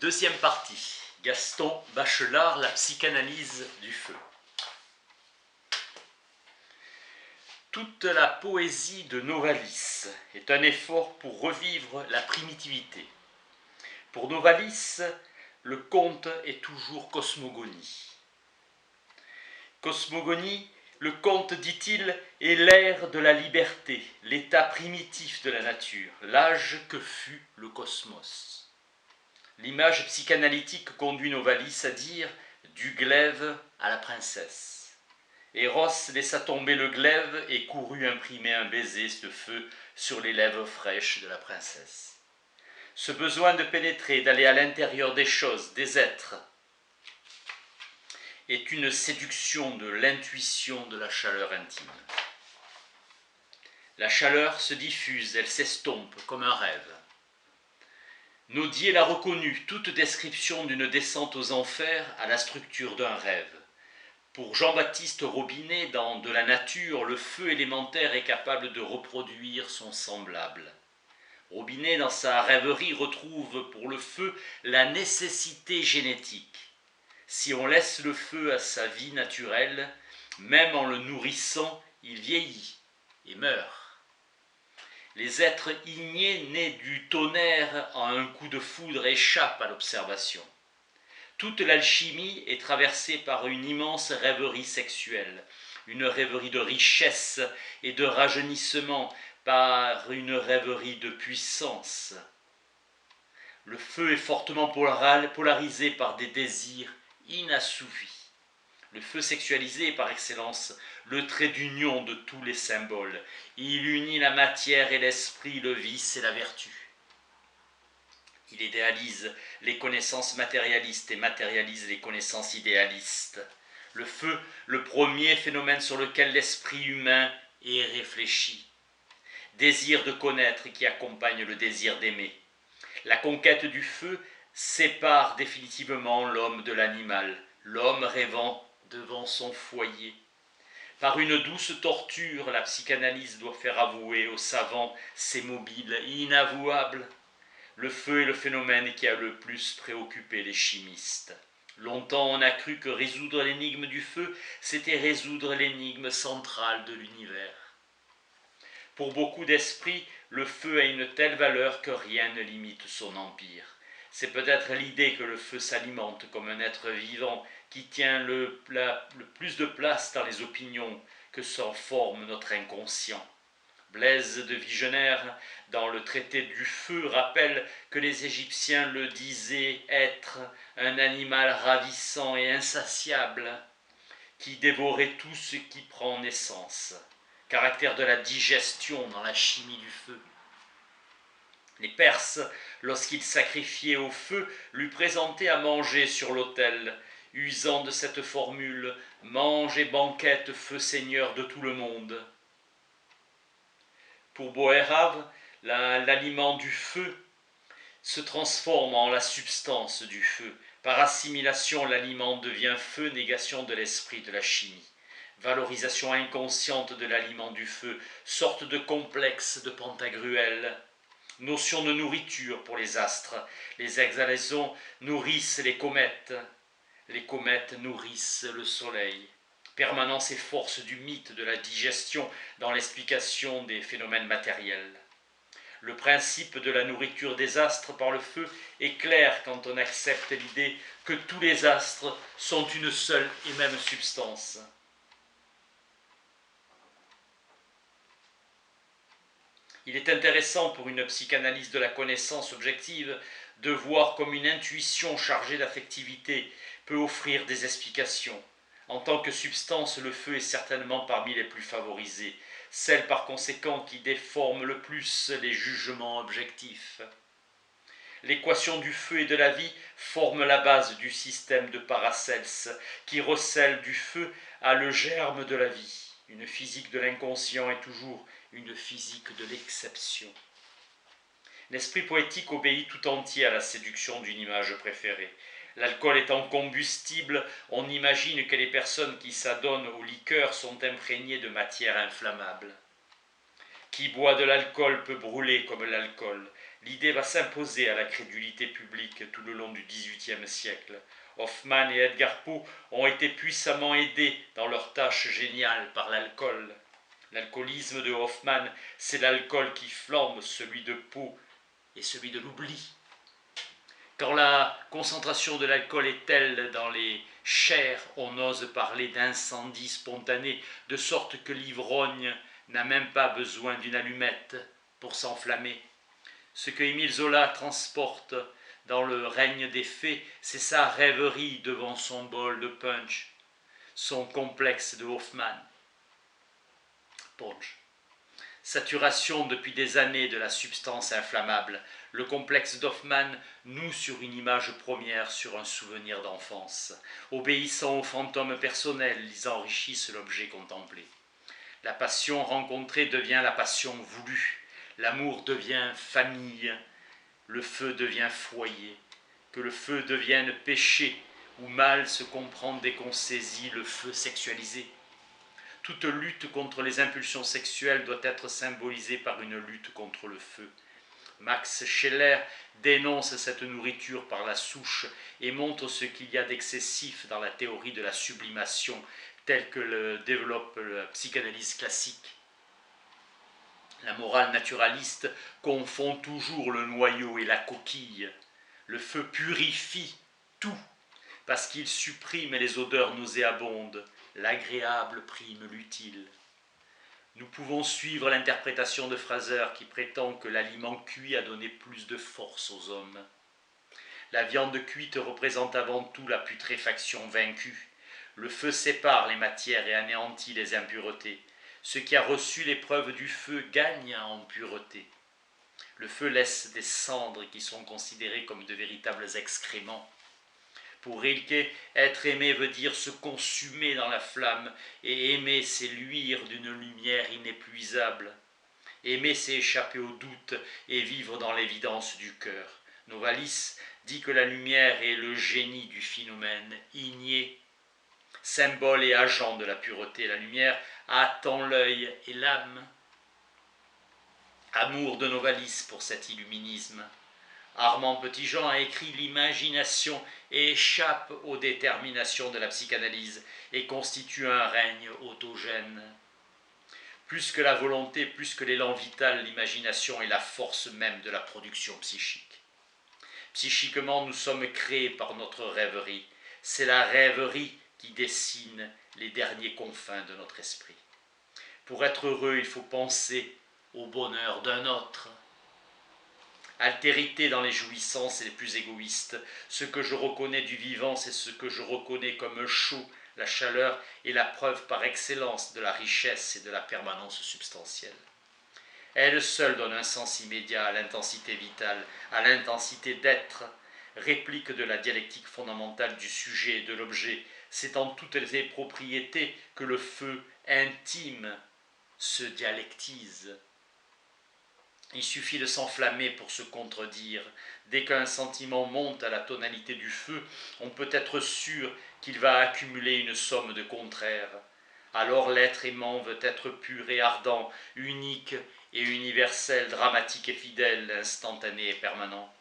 Deuxième partie, Gaston Bachelard, la psychanalyse du feu. Toute la poésie de Novalis est un effort pour revivre la primitivité. Pour Novalis, le conte est toujours cosmogonie. Cosmogonie, le conte, dit-il, est l'ère de la liberté, l'état primitif de la nature, l'âge que fut le cosmos. L'image psychanalytique conduit Novalis à dire « du glaive à la princesse ». Eros laissa tomber le glaive et courut imprimer un baiser de feu sur les lèvres fraîches de la princesse. Ce besoin de pénétrer, d'aller à l'intérieur des choses, des êtres, est une séduction de l'intuition de la chaleur intime. La chaleur se diffuse, elle s'estompe comme un rêve. Naudier l'a reconnu, toute description d'une descente aux enfers a la structure d'un rêve. Pour Jean-Baptiste Robinet, dans De la nature, le feu élémentaire est capable de reproduire son semblable. Robinet, dans sa rêverie, retrouve pour le feu la nécessité génétique. Si on laisse le feu à sa vie naturelle, même en le nourrissant, il vieillit et meurt. Les êtres ignés nés du tonnerre en un coup de foudre échappent à l'observation. Toute l'alchimie est traversée par une immense rêverie sexuelle, une rêverie de richesse et de rajeunissement, par une rêverie de puissance. Le feu est fortement polarisé par des désirs inassouvis. Le feu sexualisé est par excellence le trait d'union de tous les symboles. Il unit la matière et l'esprit, le vice et la vertu. Il idéalise les connaissances matérialistes et matérialise les connaissances idéalistes. Le feu, le premier phénomène sur lequel l'esprit humain est réfléchi. Désir de connaître qui accompagne le désir d'aimer. La conquête du feu sépare définitivement l'homme de l'animal, l'homme rêvant devant son foyer. Par une douce torture, la psychanalyse doit faire avouer aux savants ces mobiles inavouables. Le feu est le phénomène qui a le plus préoccupé les chimistes. Longtemps on a cru que résoudre l'énigme du feu, c'était résoudre l'énigme centrale de l'univers. Pour beaucoup d'esprits, le feu a une telle valeur que rien ne limite son empire. C'est peut-être l'idée que le feu s'alimente comme un être vivant qui tient le plus de place dans les opinions que s'en forme notre inconscient. Blaise de Vigenère, dans le traité du feu, rappelle que les Égyptiens le disaient être un animal ravissant et insatiable qui dévorait tout ce qui prend naissance. Caractère de la digestion dans la chimie du feu. Les Perses, lorsqu'ils sacrifiaient au feu, lui présentaient à manger sur l'autel, usant de cette formule « mange et banquette, feu seigneur de tout le monde ». Pour Boerhaave, l'aliment du feu se transforme en la substance du feu. Par assimilation, l'aliment devient feu, négation de l'esprit de la chimie. Valorisation inconsciente de l'aliment du feu, sorte de complexe de Pantagruel. Notion de nourriture pour les astres. Les exhalaisons nourrissent les comètes nourrissent le soleil. Permanence et force du mythe de la digestion dans l'explication des phénomènes matériels. Le principe de la nourriture des astres par le feu est clair quand on accepte l'idée que tous les astres sont une seule et même substance. Il est intéressant pour une psychanalyse de la connaissance objective de voir comme une intuition chargée d'affectivité peut offrir des explications. En tant que substance, le feu est certainement parmi les plus favorisées, celle par conséquent qui déforme le plus les jugements objectifs. L'équation du feu et de la vie forme la base du système de Paracelse, qui recèle du feu à le germe de la vie. Une physique de l'inconscient est toujours une physique de l'exception. L'esprit poétique obéit tout entier à la séduction d'une image préférée. L'alcool étant combustible, on imagine que les personnes qui s'adonnent aux liqueurs sont imprégnées de matière inflammable. Qui boit de l'alcool peut brûler comme l'alcool. L'idée va s'imposer à la crédulité publique tout le long du XVIIIe siècle. Hoffmann et Edgar Poe ont été puissamment aidés dans leur tâche géniale par l'alcool. L'alcoolisme de Hoffmann, c'est l'alcool qui flambe, celui de Poe et celui de l'oubli. Quand la concentration de l'alcool est telle dans les chairs, on ose parler d'incendie spontané, de sorte que l'ivrogne n'a même pas besoin d'une allumette pour s'enflammer. Ce que Émile Zola transporte dans le règne des fées, c'est sa rêverie devant son bol de punch, son complexe de Hoffmann. Punch. Saturation depuis des années de la substance inflammable, le complexe d'Hoffmann noue sur une image première, sur un souvenir d'enfance. Obéissant aux fantômes personnels, ils enrichissent l'objet contemplé. La passion rencontrée devient la passion voulue. L'amour devient famille. Le feu devient foyer. Que le feu devienne péché ou mal se comprend dès qu'on saisit le feu sexualisé. Toute lutte contre les impulsions sexuelles doit être symbolisée par une lutte contre le feu. Max Scheler dénonce cette nourriture par la souche et montre ce qu'il y a d'excessif dans la théorie de la sublimation telle que le développe la psychanalyse classique. La morale naturaliste confond toujours le noyau et la coquille. Le feu purifie tout parce qu'il supprime les odeurs nauséabondes. L'agréable prime l'utile. Nous pouvons suivre l'interprétation de Fraser qui prétend que l'aliment cuit a donné plus de force aux hommes. La viande cuite représente avant tout la putréfaction vaincue. Le feu sépare les matières et anéantit les impuretés. Ce qui a reçu l'épreuve du feu gagne en pureté. Le feu laisse des cendres qui sont considérées comme de véritables excréments. Pour Rilke, être aimé veut dire se consumer dans la flamme, et aimer, c'est luire d'une lumière inépuisable. Aimer, c'est échapper au doute et vivre dans l'évidence du cœur. Novalis dit que la lumière est le génie du phénomène igné, symbole et agent de la pureté. La lumière attend l'œil et l'âme. Amour de Novalis pour cet illuminisme. Armand Petitjean a écrit l'imagination et échappe aux déterminations de la psychanalyse et constitue un règne autogène. Plus que la volonté, plus que l'élan vital, l'imagination est la force même de la production psychique. Psychiquement, nous sommes créés par notre rêverie. C'est la rêverie qui dessine les derniers confins de notre esprit. Pour être heureux, il faut penser au bonheur d'un autre. Altérité dans les jouissances les plus égoïstes. Ce que je reconnais du vivant, c'est ce que je reconnais comme chaud. La chaleur est la preuve par excellence de la richesse et de la permanence substantielle. Elle seule donne un sens immédiat à l'intensité vitale, à l'intensité d'être, réplique de la dialectique fondamentale du sujet et de l'objet. C'est en toutes les propriétés que le feu intime se dialectise. Il suffit de s'enflammer pour se contredire. Dès qu'un sentiment monte à la tonalité du feu, on peut être sûr qu'il va accumuler une somme de contraires. Alors l'être aimant veut être pur et ardent, unique et universel, dramatique et fidèle, instantané et permanent.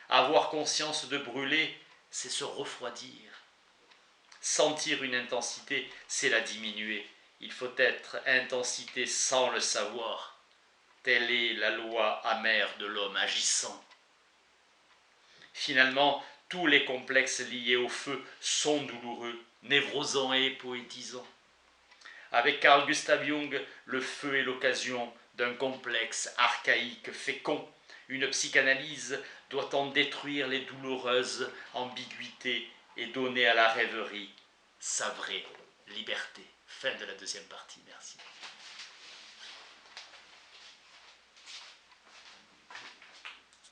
Avoir conscience de brûler, c'est se refroidir. Sentir une intensité, c'est la diminuer. Il faut être intensité sans le savoir. Telle est la loi amère de l'homme agissant. Finalement, tous les complexes liés au feu sont douloureux, névrosants et poétisants. Avec Carl Gustav Jung, le feu est l'occasion d'un complexe archaïque fécond. Une psychanalyse doit en détruire les douloureuses ambiguïtés et donner à la rêverie sa vraie liberté. Fin de la deuxième partie, merci.